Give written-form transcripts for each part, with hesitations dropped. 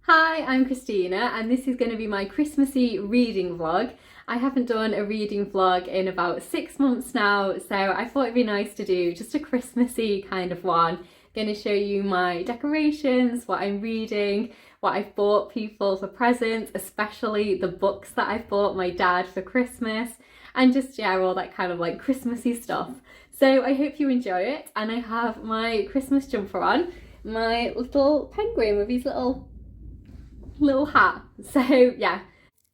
Hi, I'm Christina and this is going to be my Christmassy reading vlog. I haven't done a reading vlog in about 6 months now, so I thought it'd be nice to do just a Christmassy kind of one. I'm going to show you my decorations, what I'm reading, what I've bought people for presents, especially the books that I've bought my dad for Christmas, and just, yeah, all that kind of like Christmassy stuff. So I hope you enjoy it, and I have my Christmas jumper on, my little penguin with his little hat. So yeah,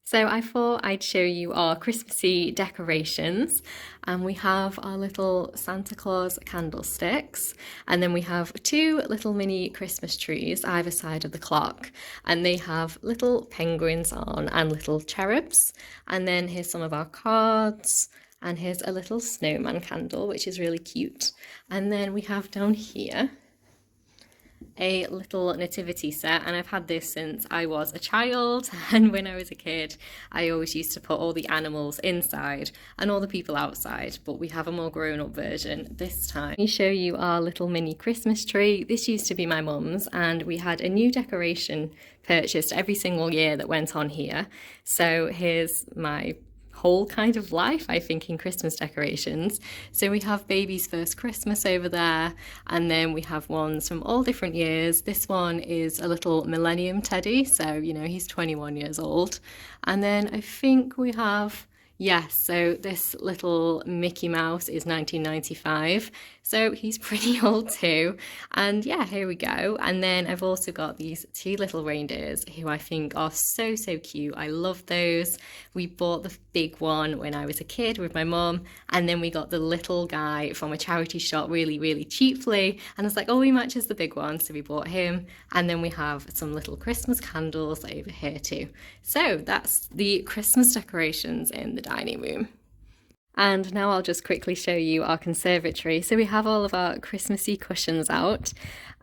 so I thought I'd show you our Christmassy decorations, and we have our little Santa Claus candlesticks, and then we have 2 little mini Christmas trees either side of the clock, and they have little penguins on and little cherubs. And then here's some of our cards, and here's a little snowman candle which is really cute. And then we have down here a little nativity set, and I've had this since I was a child, and when I was a kid I always used to put all the animals inside and all the people outside, but we have a more grown-up version this time. Let me show you our little mini Christmas tree. This used to be my mum's, and we had a new decoration purchased every single year that went on here. So here's my whole kind of life, I think, in Christmas decorations. So we have baby's first Christmas over there, and then we have ones from all different years. This one is a little millennium teddy, so you know, he's 21 years old. And then I think we have, yes, so this little Mickey Mouse is 1995, so he's pretty old too. And yeah, here we go. And then I've also got these 2 little reindeers who I think are so cute. I love those. We bought the big one when I was a kid with my mum, and then we got the little guy from a charity shop really cheaply, and I was like, oh, he matches the big one, so we bought him. And then we have some little Christmas candles over here too. So that's the Christmas decorations in the dining room. And now I'll just quickly show you our conservatory. So we have all of our Christmassy cushions out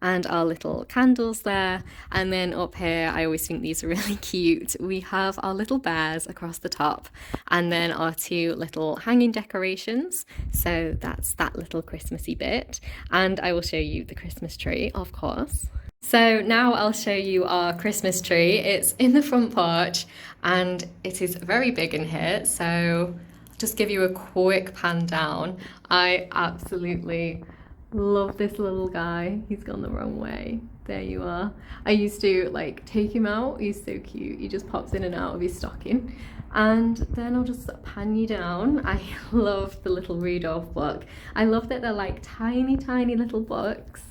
and our little candles there. And then up here, I always think these are really cute. We have our little bears across the top, and then our 2 little hanging decorations. So that's that little Christmassy bit. And I will show you the Christmas tree, of course. So now I'll show you our Christmas tree. It's in the front porch and it is very big in here. So just give you a quick pan down. I absolutely love this little guy. He's gone the wrong way. There you are. I used to like take him out. He's so cute. He just pops in and out of his stocking. And then I'll just pan you down. I love the little Rudolph book. I love that they're like tiny little books.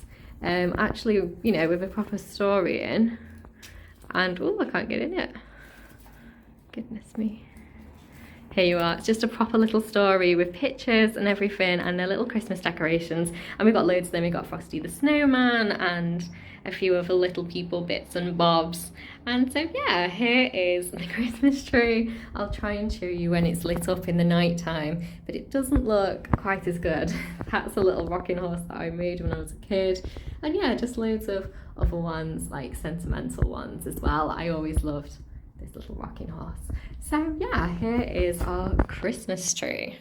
Actually, you know, with a proper story in. And oh, I can't get in it. Goodness me. Here you are. It's just a proper little story with pictures and everything, and their little Christmas decorations. And we've got loads of them. We've got Frosty the Snowman and a few other little people bits and bobs. And so yeah, here is the Christmas tree. I'll try and show you when it's lit up in the night time, but it doesn't look quite as good. That's a little rocking horse that I made when I was a kid. And yeah, just loads of other ones, like sentimental ones as well. I always loved this little rocking horse. So yeah, here is our Christmas tree.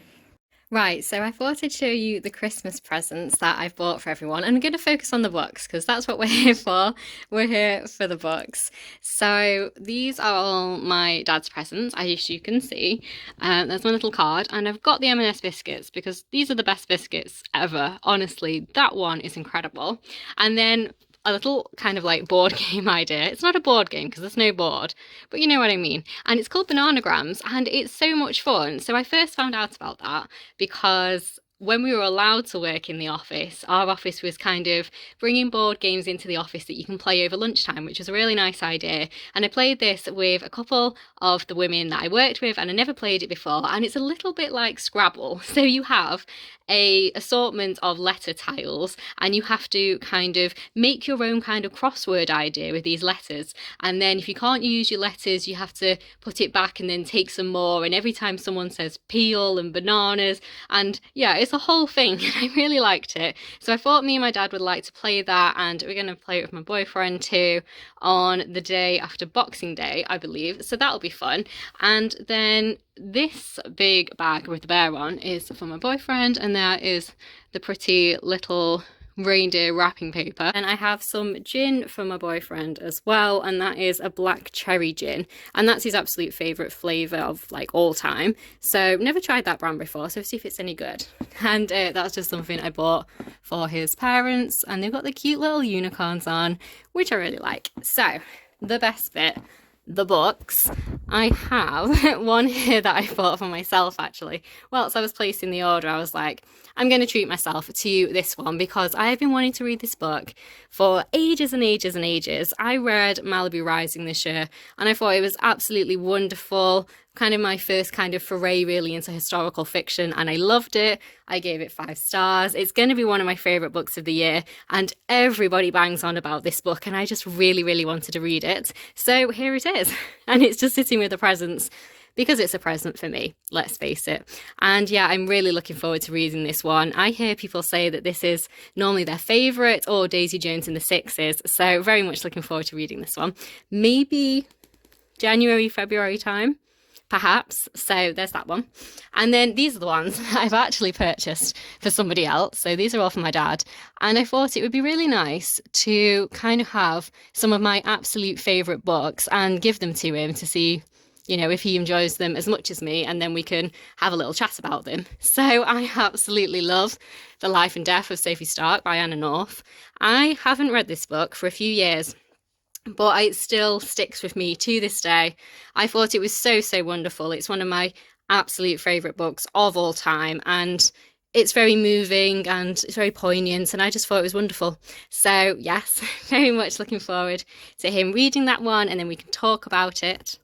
Right, so I thought I'd show you the Christmas presents that I've bought for everyone. And I'm going to focus on the books because that's what we're here for. We're here for the books. So these are all my dad's presents, as you can see. There's my little card, and I've got the M&S biscuits because these are the best biscuits ever. Honestly, that one is incredible. And then a little kind of like board game idea. It's not a board game because there's no board, but you know what I mean. And it's called Bananagrams, and it's so much fun. So I first found out about that because when we were allowed to work in the office, our office was kind of bringing board games into the office that you can play over lunchtime, which was a really nice idea. And I played this with a couple of the women that I worked with, and I never played it before. And it's a little bit like Scrabble. So you have a assortment of letter tiles, and you have to kind of make your own kind of crossword idea with these letters. And then if you can't use your letters, you have to put it back and then take some more. And every time someone says peel and bananas, and yeah, it's a whole thing. I really liked it. So I thought me and my dad would like to play that, and we're going to play it with my boyfriend too on the day after Boxing Day, I believe. So that'll be fun. And then this big bag with the bear on is for my boyfriend, and there is the pretty little reindeer wrapping paper. And I have some gin for my boyfriend as well, and that is a black cherry gin, and that's his absolute favourite flavour of like all time. So never tried that brand before, so see if it's any good. And that's just something I bought for his parents, and they've got the cute little unicorns on, which I really like. So the best bit, the books. I have one here that I bought for myself actually. Whilst I was placing the order, I was like, I'm going to treat myself to this one because I have been wanting to read this book for ages and ages and ages. I read Malibu Rising this year and I thought it was absolutely wonderful. Kind of my first kind of foray really into historical fiction, and I loved it. I gave it 5 stars. It's going to be one of my favourite books of the year, and everybody bangs on about this book, and I just really, really wanted to read it. So here it is, and it's just sitting with the presents because it's a present for me, let's face it. And yeah, I'm really looking forward to reading this one. I hear people say that this is normally their favourite, or Daisy Jones and the Sixes, so very much looking forward to reading this one. Maybe January, February time, perhaps. So there's that one. And then these are the ones I've actually purchased for somebody else. So these are all for my dad. And I thought it would be really nice to kind of have some of my absolute favourite books and give them to him to see, you know, if he enjoys them as much as me, and then we can have a little chat about them. So I absolutely love The Life and Death of Sophie Stark by Anna North. I haven't read this book for a few years, but it still sticks with me to this day. I thought it was so, so wonderful. It's one of my absolute favourite books of all time, and it's very moving and it's very poignant, and I just thought it was wonderful. So yes, very much looking forward to him reading that one, and then we can talk about it.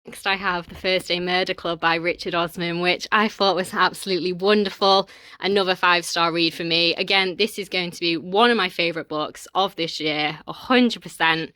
Next I have The First Day Murder Club by Richard Osman, which I thought was absolutely wonderful. Another 5-star read for me. Again, this is going to be one of my favourite books of this year, 100%.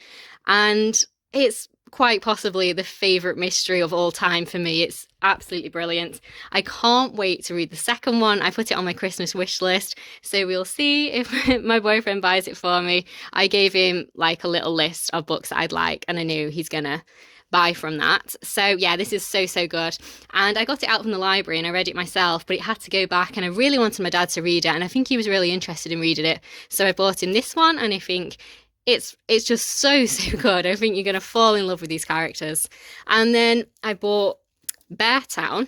And it's quite possibly the favourite mystery of all time for me. It's absolutely brilliant. I can't wait to read the second one. I put it on my Christmas wish list, so we'll see if my boyfriend buys it for me. I gave him like a little list of books that I'd like, and I knew he's gonna buy from that. So yeah, this is so, so good. And I got it out from the library and I read it myself, but it had to go back, and I really wanted my dad to read it, and I think he was really interested in reading it. So I bought him this one, and I think it's just so, so good. I think you're going to fall in love with these characters. And then I bought Beartown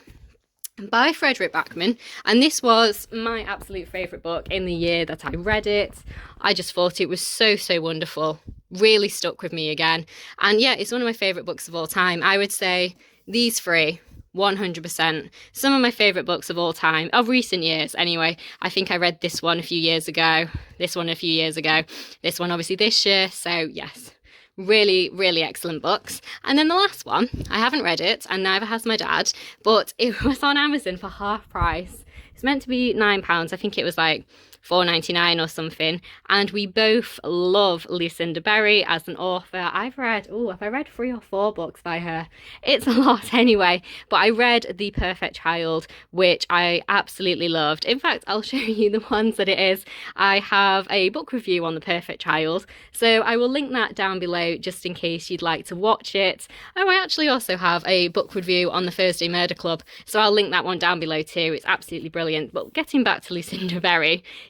by Fredrik Backman, and this was my absolute favourite book in the year that I read it. I just thought it was so, so wonderful. Really stuck with me again. And yeah, it's one of my favourite books of all time. I would say these three, 100%. Some of my favourite books of all time, of recent years anyway. I think I read this one a few years ago, this one a few years ago, this one obviously this year. So yes, really, really excellent books. And then the last one, I haven't read it, and neither has my dad, but it was on Amazon for half price. It's meant to be £9. I think it was like £4.99 or something. And we both love Lucinda as an author. Have I read 3 or 4 books by her? It's a lot anyway. But I read The Perfect Child, which I absolutely loved. In fact, I'll show you the ones that it is. I have a book review on The Perfect Child, so I will link that down below just in case you'd like to watch it. Oh, I actually also have a book review on The Thursday Murder Club, so I'll link that one down below too. It's absolutely brilliant. But getting back to Lucinda,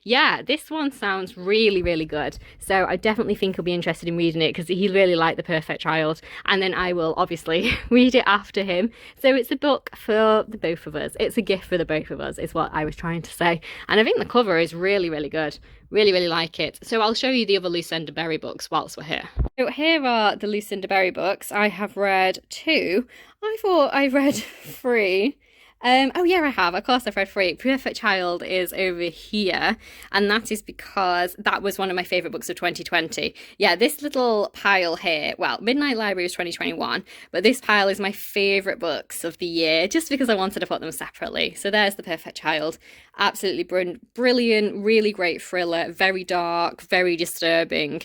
yeah, this one sounds really, really good. So I definitely think he'll be interested in reading it because he really liked The Perfect Child. And then I will obviously read it after him. So it's a book for the both of us. It's a gift for the both of us is what I was trying to say. And I think the cover is really, really good. Really, really like it. So I'll show you the other Lucinda books whilst we're here. So here are the Lucinda books. I have read 2. I thought I read 3. Oh yeah, I have. Of course I've read 3. Perfect Child is over here, and that is because that was one of my favourite books of 2020. Yeah, this little pile here, well, Midnight Library was 2021, but this pile is my favourite books of the year, just because I wanted to put them separately. So there's The Perfect Child. Absolutely brilliant, really great thriller, very dark, very disturbing.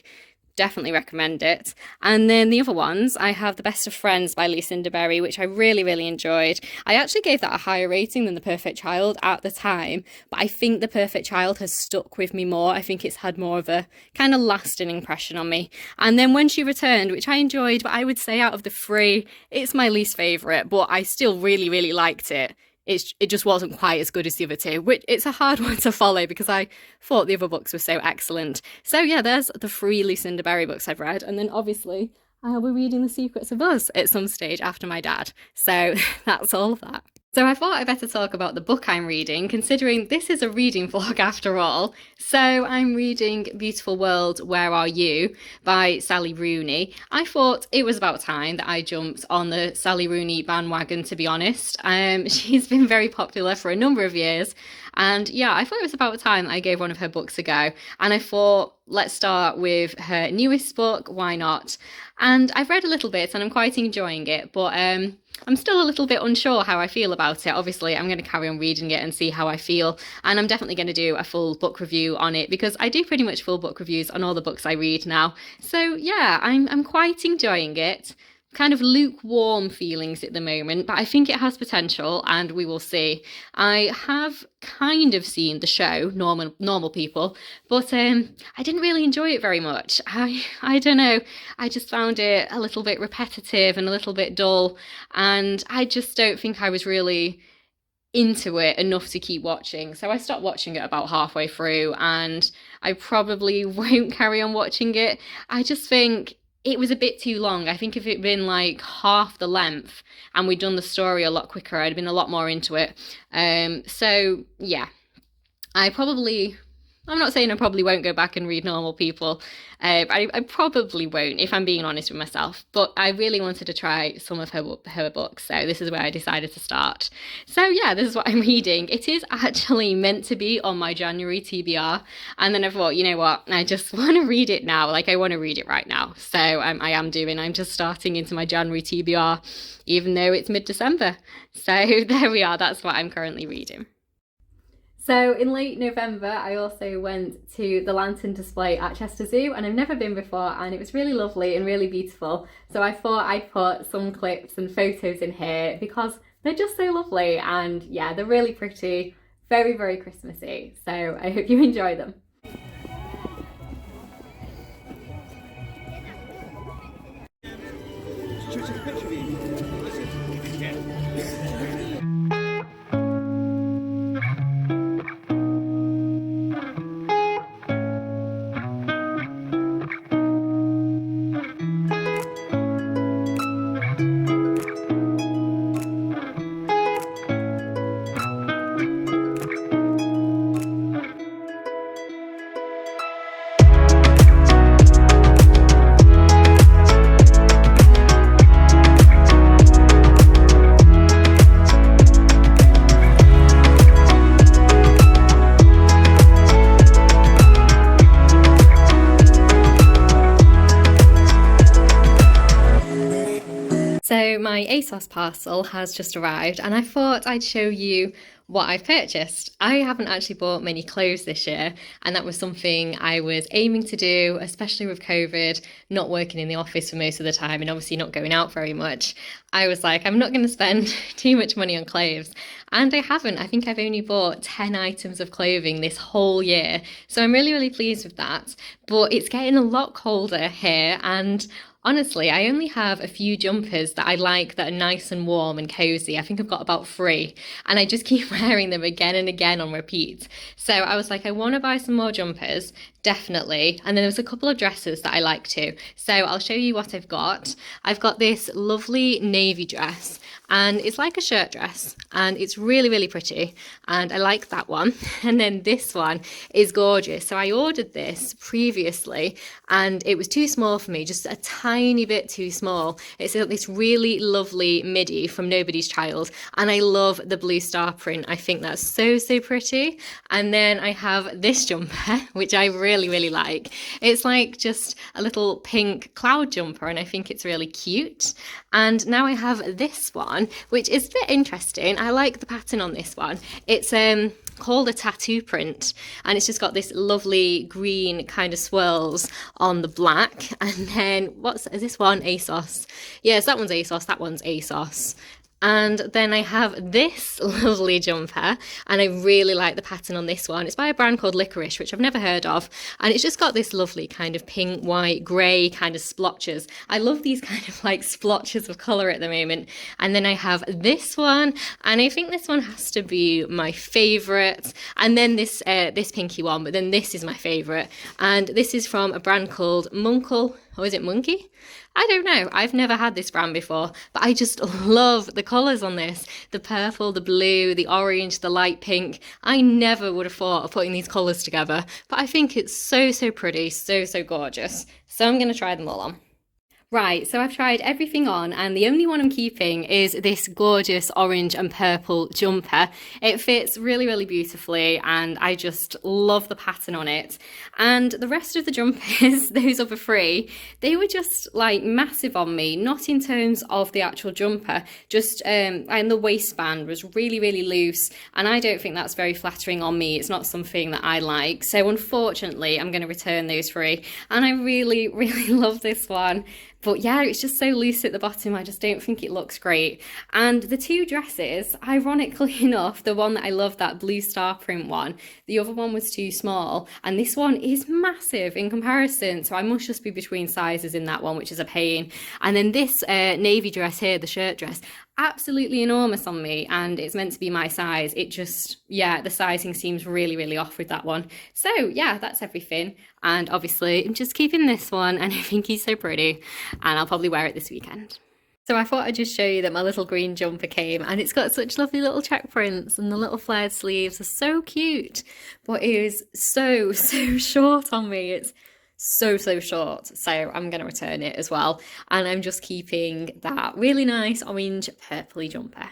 Definitely recommend it. And then the other ones, I have The Best of Friends by Lucinda, which I really, really enjoyed. I actually gave that a higher rating than The Perfect Child at the time, but I think The Perfect Child has stuck with me more. I think it's had more of a kind of lasting impression on me. And then When She Returned, which I enjoyed, but I would say out of the 3, it's my least favourite, but I still really, really liked it. it just wasn't quite as good as the other two, which it's a hard one to follow because I thought the other books were so excellent. So yeah, there's the 3 Lucinda Berry books I've read, and then obviously I'll be reading The Secrets of Us at some stage after my dad. So that's all of that. So I thought I'd better talk about the book I'm reading, considering this is a reading vlog after all. So I'm reading Beautiful World, Where Are You by Sally Rooney. I thought it was about time that I jumped on the Sally Rooney bandwagon, to be honest. She's been very popular for a number of years. And yeah, I thought it was about time I gave one of her books a go. And I thought, let's start with her newest book, why not? And I've read a little bit and I'm quite enjoying it, but I'm still a little bit unsure how I feel about it. Obviously, I'm going to carry on reading it and see how I feel. And I'm definitely going to do a full book review on it because I do pretty much full book reviews on all the books I read now. So yeah, I'm quite enjoying it. Kind of lukewarm feelings at the moment, but I think it has potential and we will see. I have kind of seen the show, Normal People, but I didn't really enjoy it very much. I don't know, I just found it a little bit repetitive and a little bit dull, and I just don't think I was really into it enough to keep watching. So I stopped watching it about halfway through, and I probably won't carry on watching it. I just think it was a bit too long. I think if it'd been like half the length and we'd done the story a lot quicker, I'd been a lot more into it. So yeah, I'm not saying I probably won't go back and read Normal People. I probably won't, if I'm being honest with myself. But I really wanted to try some of her books, so this is where I decided to start. So yeah, this is what I'm reading. It is actually meant to be on my January TBR, and then I thought, you know what, I just want to read it now. Like, I want to read it right now. So I'm just starting into my January TBR, even though it's mid-December. So there we are, that's what I'm currently reading. So in late November, I also went to the lantern display at Chester Zoo, and I've never been before, and it was really lovely and really beautiful. So I thought I'd put some clips and photos in here because they're just so lovely, and yeah, they're really pretty, very, very Christmassy. So I hope you enjoy them. So my ASOS parcel has just arrived, and I thought I'd show you what I've purchased. I haven't actually bought many clothes this year, and that was something I was aiming to do, especially with COVID, not working in the office for most of the time and obviously not going out very much. I was like, I'm not going to spend too much money on clothes. And I haven't. I think I've only bought 10 items of clothing this whole year. So I'm really, really pleased with that. But it's getting a lot colder here, and honestly, I only have a few jumpers that I like that are nice and warm and cozy. I think I've got about 3, and I just keep wearing them again and again on repeat. So I was like, I want to buy some more jumpers, definitely. And then there's a couple of dresses that I like too. So I'll show you what I've got. I've got this lovely navy dress, and it's like a shirt dress, and it's really, really pretty, and I like that one. And then this one is gorgeous. So I ordered this previously, and it was too small for me, just a tiny bit too small. It's this really lovely midi from Nobody's Child, and I love the blue star print. I think that's so, so pretty. And then I have this jumper, which I really, really like. It's like just a little pink cloud jumper, and I think it's really cute. And now I have this one, which is a bit interesting. I like the pattern on this one. It's called a tattoo print, and it's just got this lovely green kind of swirls on the black. And then is this one? ASOS. Yes, that one's ASOS, that one's ASOS. And then I have this lovely jumper, and I really like the pattern on this one. It's by a brand called Licorice, which I've never heard of, and it's just got this lovely kind of pink, white, grey kind of splotches. I love these kind of like splotches of colour at the moment. And then I have this one, and I think this one has to be my favourite. And then this pinky one, but then this is my favourite. And this is from a brand called Munkle, or is it Monkey? I don't know. I've never had this brand before, but I just love the colours on this. The purple, the blue, the orange, the light pink. I never would have thought of putting these colours together, but I think it's so, so pretty, so, so gorgeous. So I'm going to try them all on. Right, so I've tried everything on, and the only one I'm keeping is this gorgeous orange and purple jumper. It fits really, really beautifully, and I just love the pattern on it. And the rest of the jumpers, those other three, they were just like massive on me, not in terms of the actual jumper, just and the waistband was really, really loose, and I don't think that's very flattering on me. It's not something that I like. So unfortunately, I'm going to return those three, and I really, really love this one. But yeah, it's just so loose at the bottom, I just don't think it looks great. And the two dresses, ironically enough, the one that I love, that blue star print one, the other one was too small, and this one is massive in comparison, so I must just be between sizes in that one, which is a pain. And then this navy dress here, the shirt dress, absolutely enormous on me, and it's meant to be my size. It just, yeah, the sizing seems really, really off with that one. So yeah, that's everything. And obviously I'm just keeping this one, and I think he's so pretty, and I'll probably wear it this weekend. So I thought I'd just show you that my little green jumper came, and it's got such lovely little check prints, and the little flared sleeves are so cute, but it is so, so short on me. It's so, so short, so I'm going to return it as well, and I'm just keeping that really nice orange purpley jumper.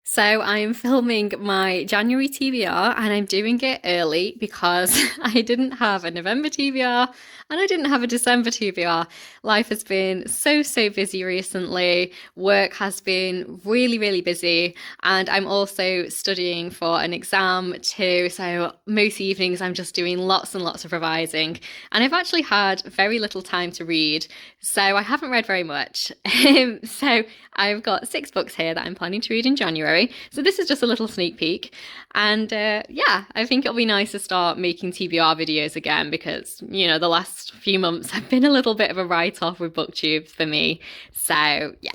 So I'm filming my January TBR, and I'm doing it early because I didn't have a November TBR and I didn't have a December TBR. Life has been so, so busy recently. Work has been really, really busy, and I'm also studying for an exam too. So most evenings I'm just doing lots and lots of revising, and I've actually had very little time to read. So I haven't read very much. So I've got 6 books here that I'm planning to read in January. So this is just a little sneak peek. And yeah, I think it'll be nice to start making TBR videos again because, you know, the last few months have been a little bit of a write-off with BookTube for me. So yeah,